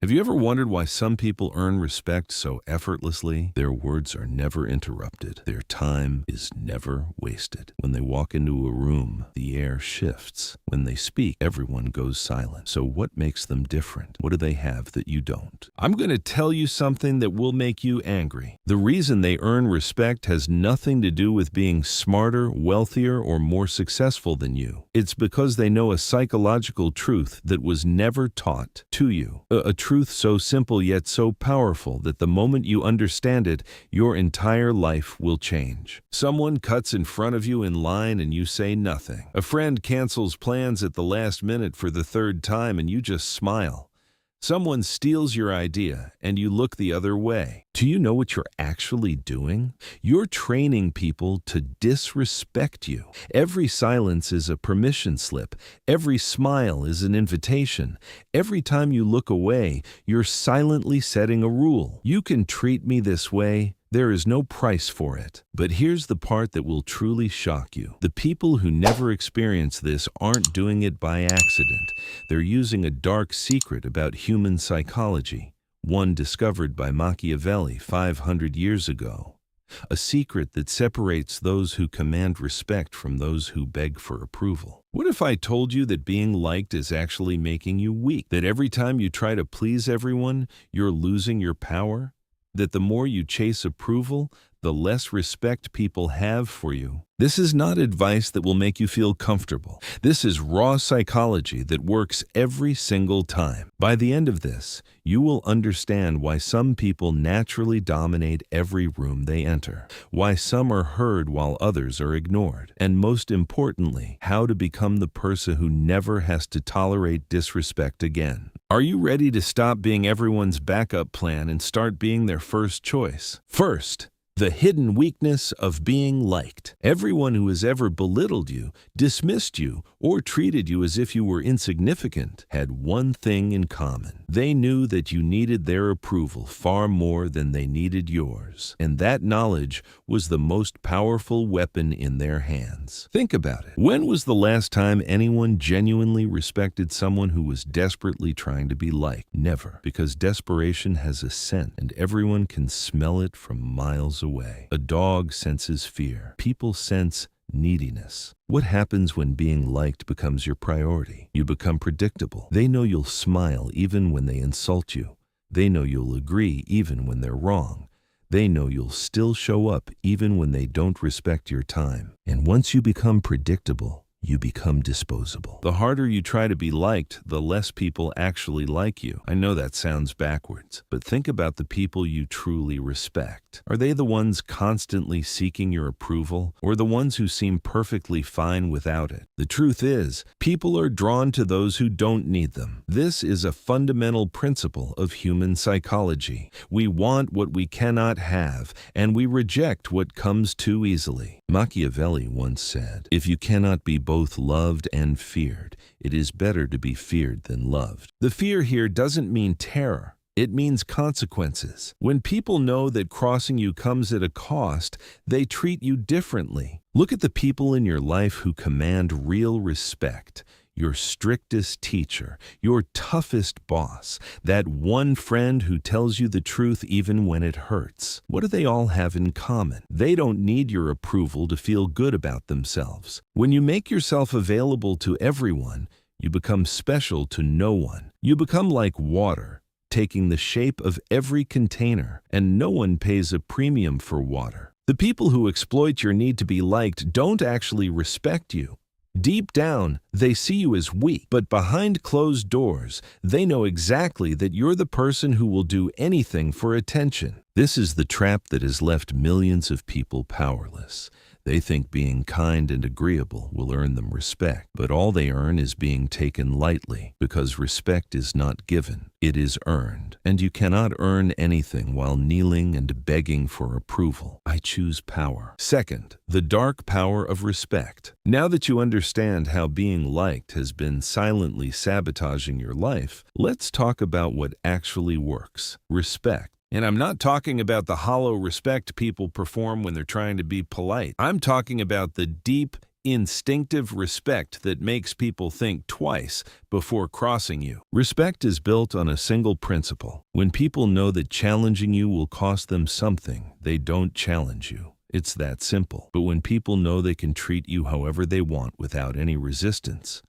Have you ever wondered why some people earn respect so effortlessly? Their words are never interrupted. Their time is never wasted. When they walk into a room, the air shifts. When they speak, everyone goes silent. So what makes them different? What do they have that you don't? I'm going to tell you something that will make you angry. The reason they earn respect has nothing to do with being smarter, wealthier, or more successful than you. It's because they know a psychological truth that was never taught to you. A truth so simple yet so powerful that the moment you understand it, your entire life will change. Someone cuts in front of you in line and you say nothing. A friend cancels plans at the last minute for the third time and you just smile. Someone steals your idea and you look the other way. Do you know what you're actually doing? You're training people to disrespect you. Every silence is a permission slip. Every smile is an invitation. Every time you look away, you're silently setting a rule. You can treat me this way. There is no price for it. But here's the part that will truly shock you. The people who never experience this aren't doing it by accident. They're using a dark secret about human psychology, one discovered by Machiavelli 500 years ago. A secret that separates those who command respect from those who beg for approval. What if I told you that being liked is actually making you weak? That every time you try to please everyone, you're losing your power? That the more you chase approval, the less respect people have for you? This is not advice that will make you feel comfortable. This is raw psychology that works every single time. By the end of this, you will understand why some people naturally dominate every room they enter, why some are heard while others are ignored, and most importantly, how to become the person who never has to tolerate disrespect again. Are you ready to stop being everyone's backup plan and start being their first choice? First, the hidden weakness of being liked. Everyone who has ever belittled you, dismissed you, or treated you as if you were insignificant had one thing in common. They knew that you needed their approval far more than they needed yours. And that knowledge was the most powerful weapon in their hands. Think about it. When was the last time anyone genuinely respected someone who was desperately trying to be liked? Never. Because desperation has a scent, and everyone can smell it from miles away. A dog senses fear. People sense neediness. What happens when being liked becomes your priority? You become predictable. They know you'll smile even when they insult you. They know you'll agree even when they're wrong. They know you'll still show up even when they don't respect your time. And once you become predictable, you become disposable. The harder you try to be liked, the less people actually like you. I know that sounds backwards, but think about the people you truly respect. Are they the ones constantly seeking your approval, or the ones who seem perfectly fine without it? The truth is, people are drawn to those who don't need them. This is a fundamental principle of human psychology. We want what we cannot have, and we reject what comes too easily. Machiavelli once said, "If you cannot be both loved and feared, it is better to be feared than loved." The fear here doesn't mean terror. It means consequences. When people know that crossing you comes at a cost, they treat you differently. Look at the people in your life who command real respect. Your strictest teacher, your toughest boss, that one friend who tells you the truth even when it hurts. What do they all have in common? They don't need your approval to feel good about themselves. When you make yourself available to everyone, you become special to no one. You become like water, taking the shape of every container, and no one pays a premium for water. The people who exploit your need to be liked don't actually respect you. Deep down, they see you as weak, but behind closed doors, they know exactly that you're the person who will do anything for attention. This is the trap that has left millions of people powerless. They think being kind and agreeable will earn them respect, but all they earn is being taken lightly, because respect is not given, it is earned. And you cannot earn anything while kneeling and begging for approval. I choose power. Second, the dark power of respect. Now that you understand how being liked has been silently sabotaging your life, let's talk about what actually works: respect. And I'm not talking about the hollow respect people perform when they're trying to be polite. I'm talking about the deep, instinctive respect that makes people think twice before crossing you. Respect is built on a single principle. When people know that challenging you will cost them something, they don't challenge you. It's that simple. But when people know they can treat you however they want without any resistance,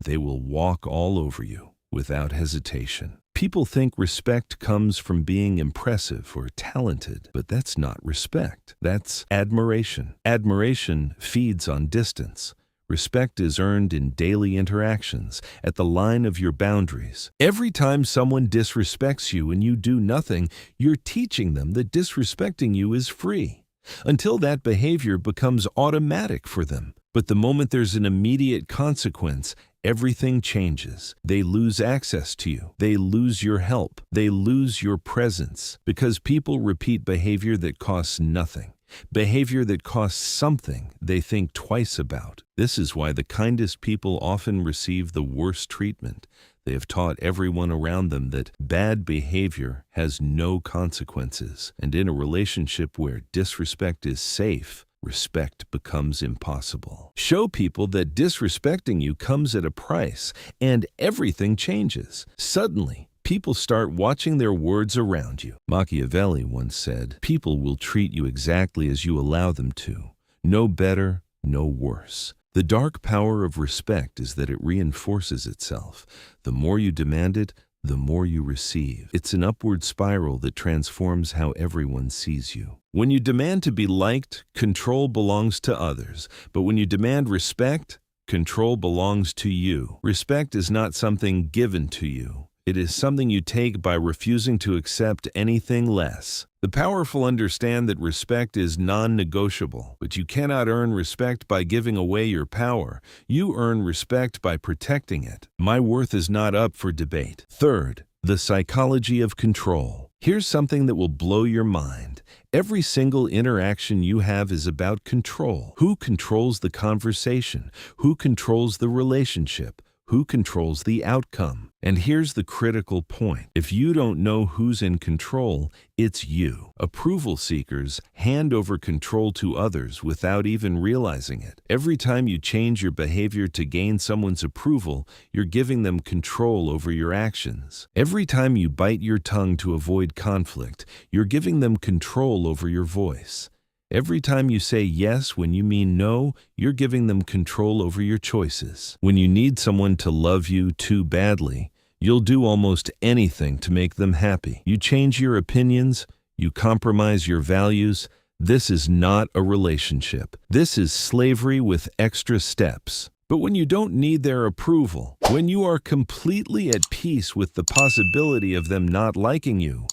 they will walk all over you without hesitation. People think respect comes from being impressive or talented, but that's not respect. That's admiration. Admiration feeds on distance. Respect is earned in daily interactions, at the line of your boundaries. Every time someone disrespects you and you do nothing, you're teaching them that disrespecting you is free, until that behavior becomes automatic for them. But the moment there's an immediate consequence, everything changes. They lose access to you. They lose your help. They lose your presence, because people repeat behavior that costs nothing. Behavior that costs something they think twice about. This is why the kindest people often receive the worst treatment. They have taught everyone around them that bad behavior has no consequences. And in a relationship where disrespect is safe, respect becomes impossible. Show people that disrespecting you comes at a price, and everything changes. Suddenly, people start watching their words around you. Machiavelli once said, "People will treat you exactly as you allow them to. No better, no worse." The dark power of respect is that it reinforces itself. The more you demand it, the more you receive. It's an upward spiral that transforms how everyone sees you. When you demand to be liked, control belongs to others. But when you demand respect, control belongs to you. Respect is not something given to you. It is something you take by refusing to accept anything less. The powerful understand that respect is non-negotiable, but you cannot earn respect by giving away your power. You earn respect by protecting it. My worth is not up for debate. Third, the psychology of control. Here's something that will blow your mind. Every single interaction you have is about control. Who controls the conversation? Who controls the relationship? Who controls the outcome? And here's the critical point. If you don't know who's in control, it's you. Approval seekers hand over control to others without even realizing it. Every time you change your behavior to gain someone's approval, you're giving them control over your actions. Every time you bite your tongue to avoid conflict, you're giving them control over your voice. Every time you say yes when you mean no, you're giving them control over your choices. When you need someone to love you too badly, you'll do almost anything to make them happy. You change your opinions, you compromise your values. This is not a relationship. This is slavery with extra steps. But when you don't need their approval, when you are completely at peace with the possibility of them not liking you,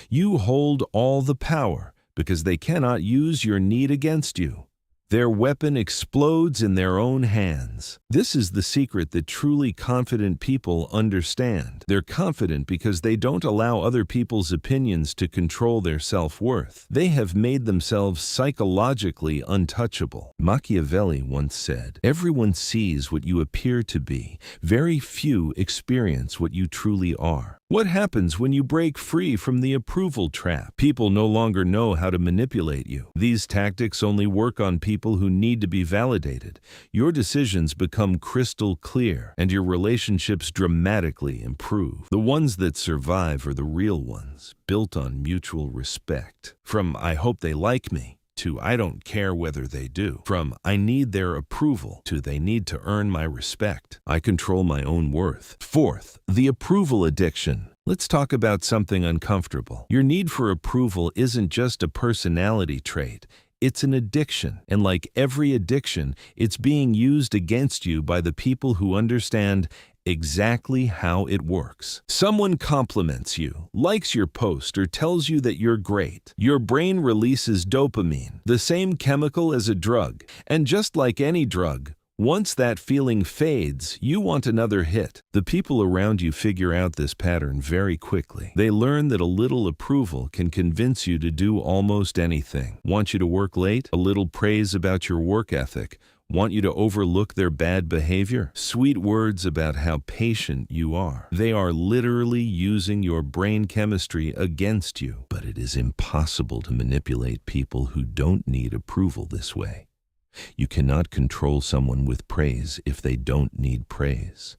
you hold all the power, because they cannot use your need against you. Their weapon explodes in their own hands. This is the secret that truly confident people understand. They're confident because they don't allow other people's opinions to control their self-worth. They have made themselves psychologically untouchable. Machiavelli once said, "Everyone sees what you appear to be. Very few experience what you truly are." What happens when you break free from the approval trap? People no longer know how to manipulate you. These tactics only work on people who need to be validated. Your decisions become crystal clear, and your relationships dramatically improve. The ones that survive are the real ones, built on mutual respect. From "I hope they like me" to "I don't care whether they do." From "I need their approval" to "they need to earn my respect. I control my own worth." Fourth, the approval addiction. Let's talk about something uncomfortable. Your need for approval isn't just a personality trait. It's an addiction. And like every addiction, it's being used against you by the people who understand exactly how it works. Someone compliments you, likes your post, or tells you that you're great. Your brain releases dopamine, the same chemical as a drug. And just like any drug, once that feeling fades, you want another hit. The people around you figure out this pattern very quickly. They learn that a little approval can convince you to do almost anything. Want you to work late? A little praise about your work ethic. Want you to overlook their bad behavior? Sweet words about how patient you are. They are literally using your brain chemistry against you. But it is impossible to manipulate people who don't need approval this way. You cannot control someone with praise if they don't need praise.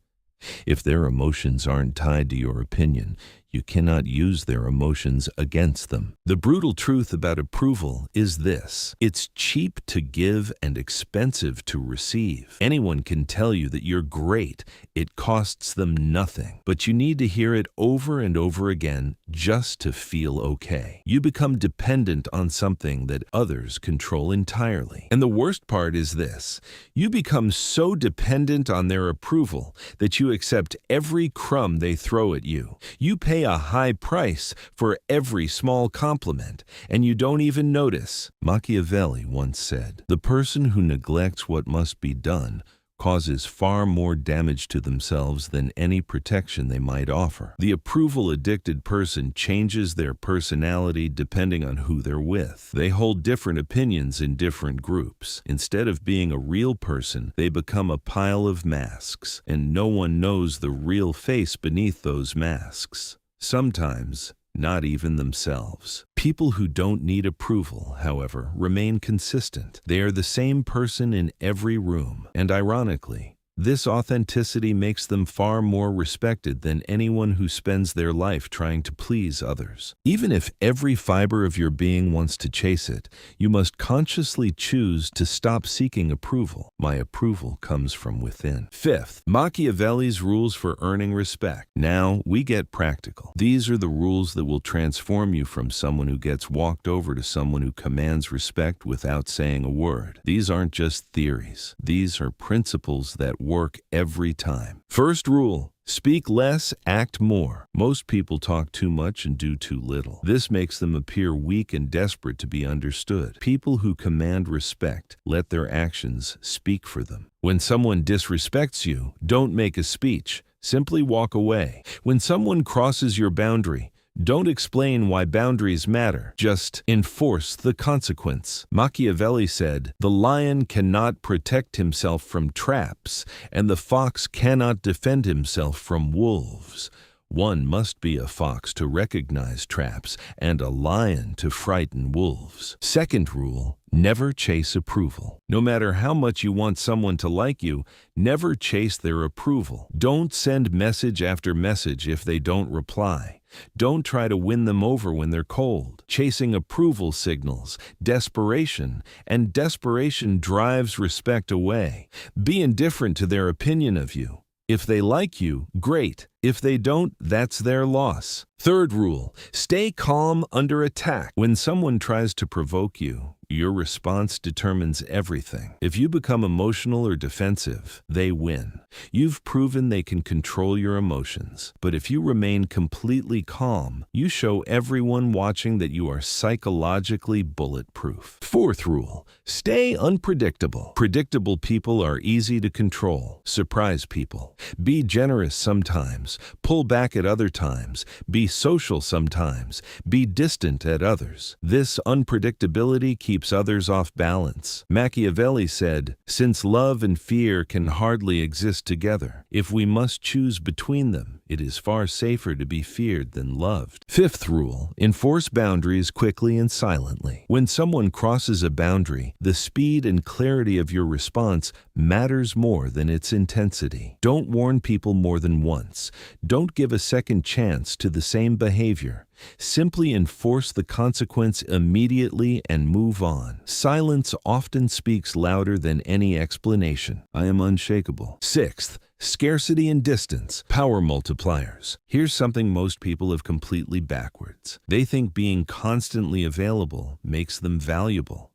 If their emotions aren't tied to your opinion, you cannot use their emotions against them. The brutal truth about approval is this: it's cheap to give and expensive to receive. Anyone can tell you that you're great. It costs them nothing. But you need to hear it over and over again just to feel okay. You become dependent on something that others control entirely. And the worst part is this: you become so dependent on their approval that you accept every crumb they throw at you. You pay a high price for every small compliment, and you don't even notice. Machiavelli once said, "The person who neglects what must be done causes far more damage to themselves than any protection they might offer." The approval-addicted person changes their personality depending on who they're with. They hold different opinions in different groups. Instead of being a real person, they become a pile of masks, and no one knows the real face beneath those masks. Sometimes, not even themselves. People who don't need approval, however, remain consistent. They are the same person in every room. And ironically, this authenticity makes them far more respected than anyone who spends their life trying to please others. Even if every fiber of your being wants to chase it, you must consciously choose to stop seeking approval. My approval comes from within. Fifth, Machiavelli's rules for earning respect. Now we get practical. These are the rules that will transform you from someone who gets walked over to someone who commands respect without saying a word. These aren't just theories. These are principles that work every time. First rule: speak less, act more. Most people talk too much and do too little. This makes them appear weak and desperate to be understood. People who command respect let their actions speak for them. When someone disrespects you, don't make a speech. Simply walk away. When someone crosses your boundary, don't explain why boundaries matter. Just enforce the consequence. Machiavelli said, "The lion cannot protect himself from traps, and the fox cannot defend himself from wolves." One must be a fox to recognize traps and a lion to frighten wolves. Second rule: never chase approval. No matter how much you want someone to like you, never chase their approval. Don't send message after message if they don't reply. Don't try to win them over when they're cold. Chasing approval signals desperation, and desperation drives respect away. Be indifferent to their opinion of you. If they like you, great. If they don't, that's their loss. Third rule: stay calm under attack. When someone tries to provoke you, your response determines everything. If you become emotional or defensive, they win. You've proven they can control your emotions. But if you remain completely calm, you show everyone watching that you are psychologically bulletproof. Fourth rule: stay unpredictable. Predictable people are easy to control. Surprise people. Be generous sometimes. Pull back at other times. Be social sometimes. Be distant at others. This unpredictability keeps others off balance. Machiavelli said, "Since love and fear can hardly exist together, if we must choose between them, it is far safer to be feared than loved." Fifth rule: enforce boundaries quickly and silently. When someone crosses a boundary, the speed and clarity of your response matters more than its intensity. Don't warn people more than once. Don't give a second chance to the same behavior. Simply enforce the consequence immediately and move on. Silence often speaks louder than any explanation. I am unshakable. Sixth, scarcity and distance, power multipliers. Here's something most people have completely backwards. They think being constantly available makes them valuable.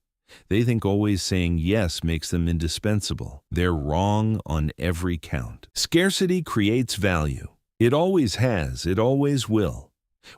They think always saying yes makes them indispensable. They're wrong on every count. Scarcity creates value. It always has, it always will.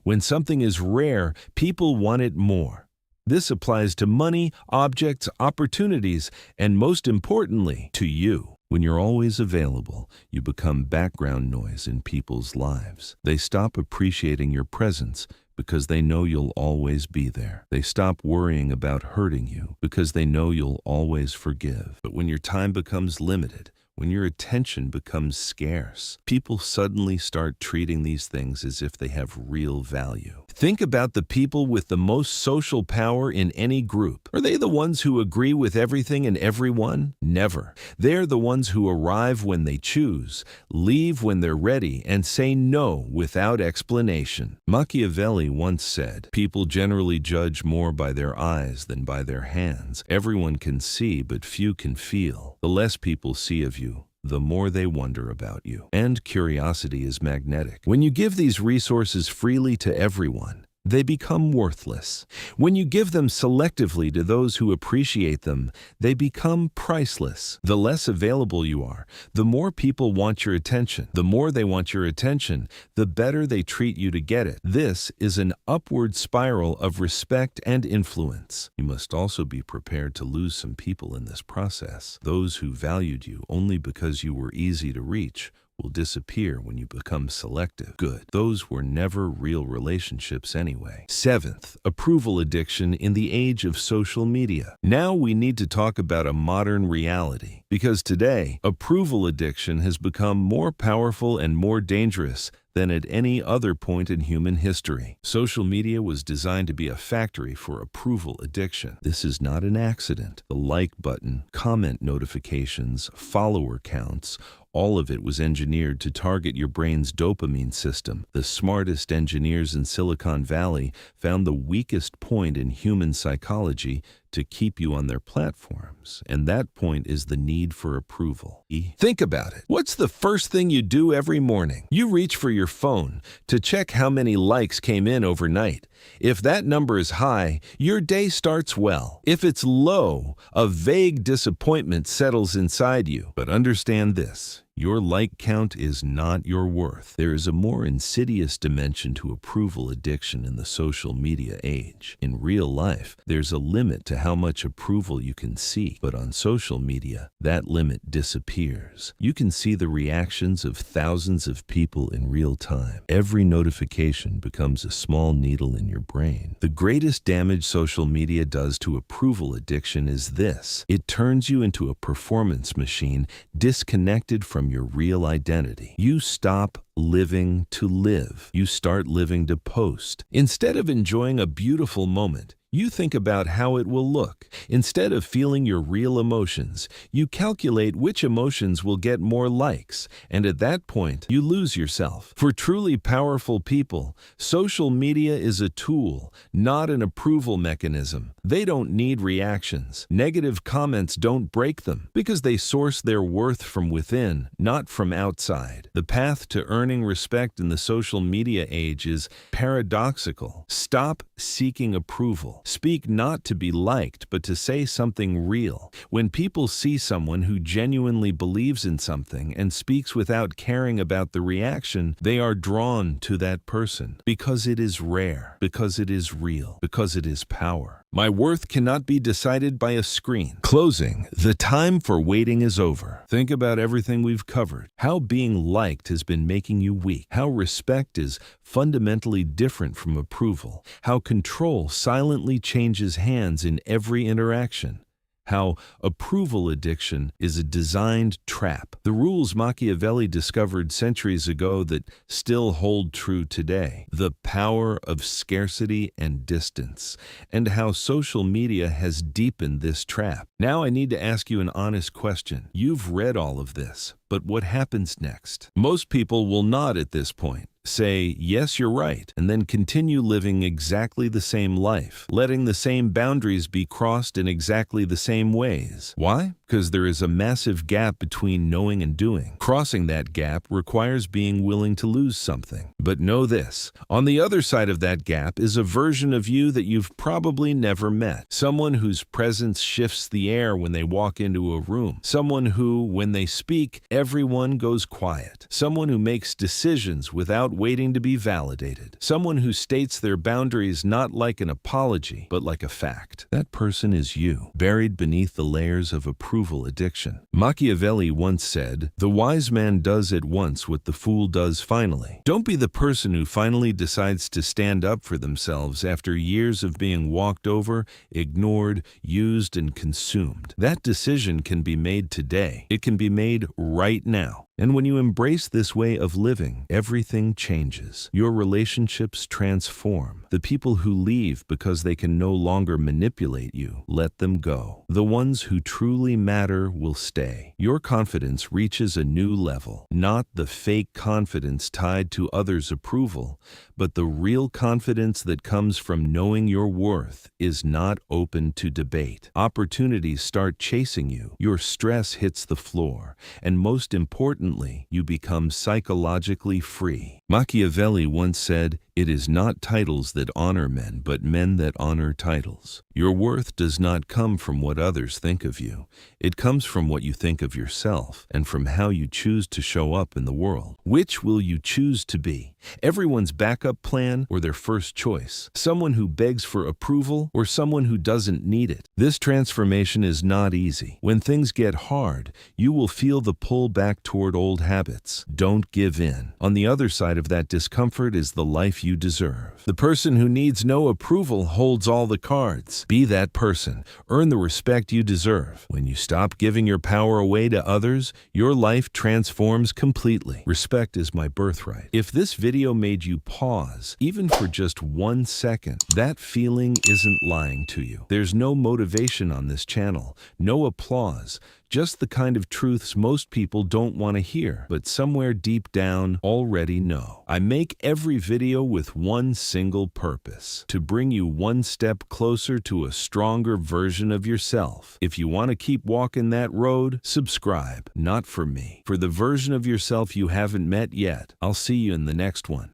When something is rare, people want it more. This applies to money, objects, opportunities, and most importantly, to you. When you're always available, you become background noise in people's lives. They stop appreciating your presence because they know you'll always be there. They stop worrying about hurting you because they know you'll always forgive. But when your time becomes limited, when your attention becomes scarce, people suddenly start treating these things as if they have real value. Think about the people with the most social power in any group. Are they the ones who agree with everything and everyone? Never. They're the ones who arrive when they choose, leave when they're ready, and say no without explanation. Machiavelli once said, "People generally judge more by their eyes than by their hands. Everyone can see, but few can feel. The less people see of you, the more they wonder about you." And curiosity is magnetic. When you give these resources freely to everyone, they become worthless. When you give them selectively to those who appreciate them, they become priceless. The less available you are, the more people want your attention. The more they want your attention, the better they treat you to get it. This is an upward spiral of respect and influence. You must also be prepared to lose some people in this process. Those who valued you only because you were easy to reach will disappear when you become selective. Good. Those were never real relationships anyway. Seventh, approval addiction in the age of social media. Now we need to talk about a modern reality, because today, approval addiction has become more powerful and more dangerous than at any other point in human history. Social media was designed to be a factory for approval addiction. This is not an accident. The like button, comment notifications, follower counts, all of it was engineered to target your brain's dopamine system. The smartest engineers in Silicon Valley found the weakest point in human psychology to keep you on their platforms, and that point is the need for approval. Think about it. What's the first thing you do every morning? You reach for your phone to check how many likes came in overnight. If that number is high, your day starts well. If it's low, a vague disappointment settles inside you. But understand this. Your like count is not your worth. There is a more insidious dimension to approval addiction in the social media age. In real life, there's a limit to how much approval you can seek, but on social media, that limit disappears. You can see the reactions of thousands of people in real time. Every notification becomes a small needle in your brain. The greatest damage social media does to approval addiction is this. It turns you into a performance machine disconnected from your real identity. You stop living to live. You start living to post. Instead of enjoying a beautiful moment, you think about how it will look. Instead of feeling your real emotions, you calculate which emotions will get more likes, and at that point, you lose yourself. For truly powerful people, social media is a tool, not an approval mechanism. They don't need reactions. Negative comments don't break them, because they source their worth from within, not from outside. The path to earning respect in the social media age is paradoxical. Stop seeking approval. Speak not to be liked, but to say something real. When people see someone who genuinely believes in something and speaks without caring about the reaction, they are drawn to that person because it is rare, because it is real, because it is power. My worth cannot be decided by a screen. Closing. The time for waiting is over. Think about everything we've covered. How being liked has been making you weak. How respect is fundamentally different from approval. How control silently changes hands in every interaction. How approval addiction is a designed trap. The rules Machiavelli discovered centuries ago that still hold true today. The power of scarcity and distance, and how social media has deepened this trap. Now I need to ask you an honest question. You've read all of this, but what happens next? Most people will nod at this point, say, yes, you're right, and then continue living exactly the same life, letting the same boundaries be crossed in exactly the same ways. Why? Because there is a massive gap between knowing and doing. Crossing that gap requires being willing to lose something. But know this, on the other side of that gap is a version of you that you've probably never met. Someone whose presence shifts the air when they walk into a room. Someone who, when they speak, everyone goes quiet. Someone who makes decisions without waiting to be validated. Someone who states their boundaries not like an apology, but like a fact. That person is you, buried beneath the layers of approval addiction. Machiavelli once said, "The wise man does at once what the fool does finally." Don't be the person who finally decides to stand up for themselves after years of being walked over, ignored, used, and consumed. That decision can be made today. It can be made right now. And when you embrace this way of living, everything changes. Your relationships transform. The people who leave because they can no longer manipulate you, let them go. The ones who truly matter will stay. Your confidence reaches a new level, not the fake confidence tied to others' approval, but the real confidence that comes from knowing your worth is not open to debate. Opportunities start chasing you, your stress hits the floor, and most importantly, you become psychologically free. Machiavelli once said, "It is not titles that honor men, but men that honor titles." Your worth does not come from what others think of you. It comes from what you think of yourself and from how you choose to show up in the world. Which will you choose to be? Everyone's backup plan or their first choice? Someone who begs for approval or someone who doesn't need it? This transformation is not easy. When things get hard, you will feel the pull back toward old habits. Don't give in. On the other side of that discomfort is the life you deserve. The person who needs no approval holds all the cards. Be that person. Earn the respect you deserve. When you stop giving your power away to others, your life transforms completely. Respect is my birthright. If this video made you pause, even for just 1 second, that feeling isn't lying to you. There's no motivation on this channel, no applause, just the kind of truths most people don't want to hear, but somewhere deep down already know. I make every video with one single purpose: to bring you one step closer to a stronger version of yourself. If you want to keep walking that road, subscribe. Not for me, for the version of yourself you haven't met yet. I'll see you in the next one.